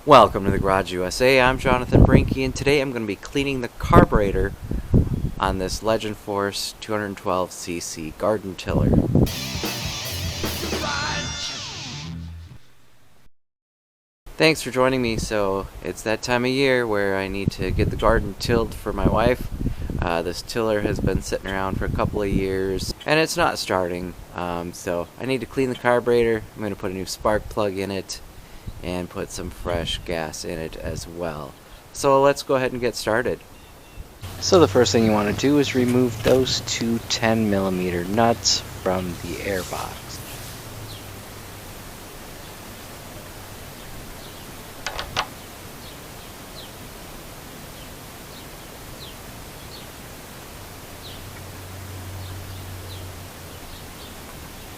Welcome to the Garage USA. I'm Jonathan Brinke, and today I'm going to be cleaning the carburetor on this Legend Force 212cc garden tiller. Thanks for joining me. So it's that time of year where I need to get the garden tilled for my wife. This tiller has been sitting around for a couple of years and it's not starting, so I need to clean the carburetor. I'm going to put a new spark plug in it and put some fresh gas in it as well. So let's go ahead and get started. So the first thing you want to do is remove those two 10mm nuts from the air box.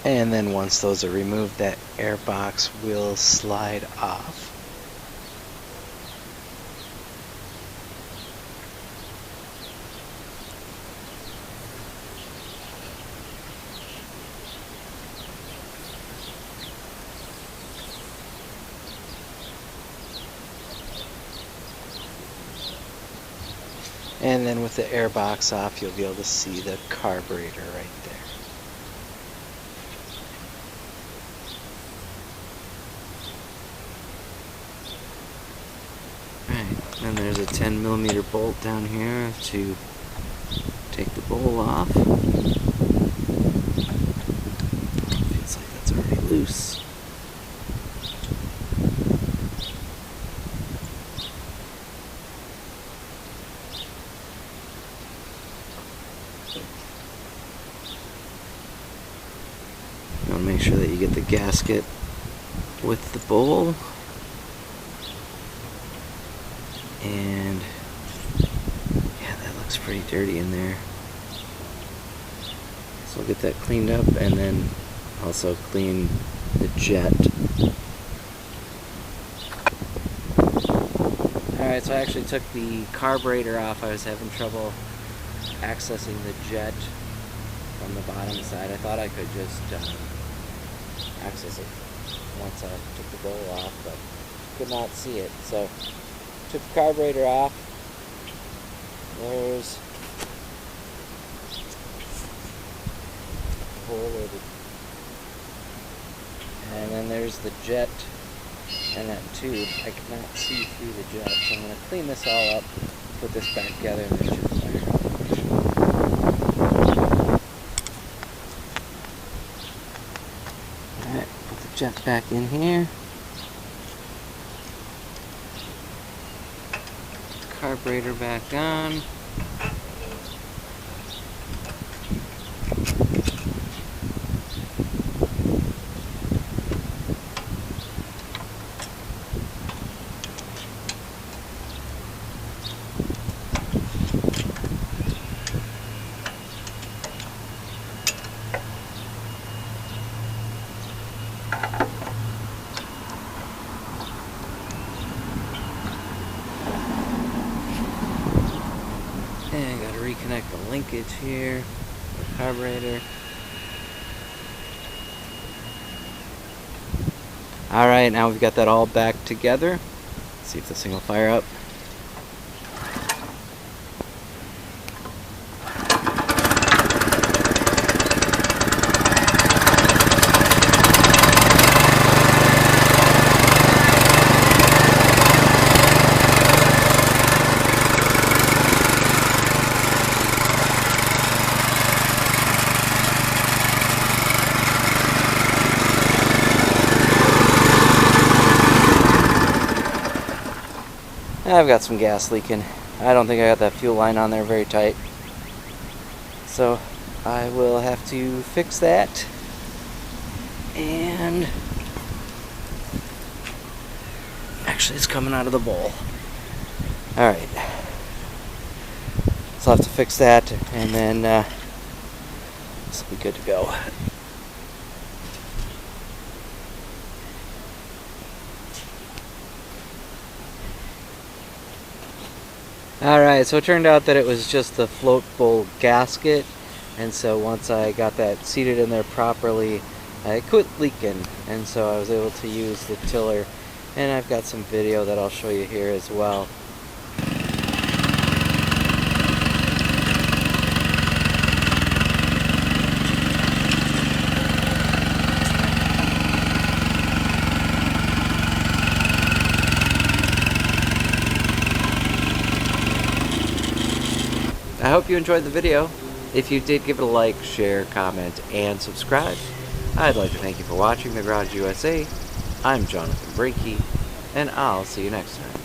And then once those are removed, that air box will slide off. And then with the air box off, you'll be able to see the carburetor right there. And there's a 10mm bolt down here to take the bowl off. Feels like that's already loose. You want to make sure that you get the gasket with the bowl. And yeah, that looks pretty dirty in there. So I'll get that cleaned up and then also clean the jet. Alright, so I actually took the carburetor off. I was having trouble accessing the jet from the bottom side. I thought I could just access it once I took the bowl off, but could not see it. So took the carburetor off. There's the hole and then there's the jet and that tube. I cannot see through the jet, so I'm going to clean this all up, put this back together, and this should fire up. Alright, put the jet back in here. Carburetor back on. And got to reconnect the linkage here, the carburetor. Alright, now we've got that all back together. Let's see if this thing will fire up. I've got some gas leaking. I don't think I got that fuel line on there very tight. So I will have to fix that. And actually it's coming out of the bowl. Alright. So I'll have to fix that and then this will be good to go. Alright, so it turned out that it was just the float bowl gasket, and so once I got that seated in there properly, it quit leaking, and so I was able to use the tiller And I've got some video that I'll show you here as well. I hope you enjoyed the video. If you did, give it a like, share, comment, and subscribe. I'd like to thank you for watching The Garage USA. I'm Jonathan Brinke, and I'll see you next time.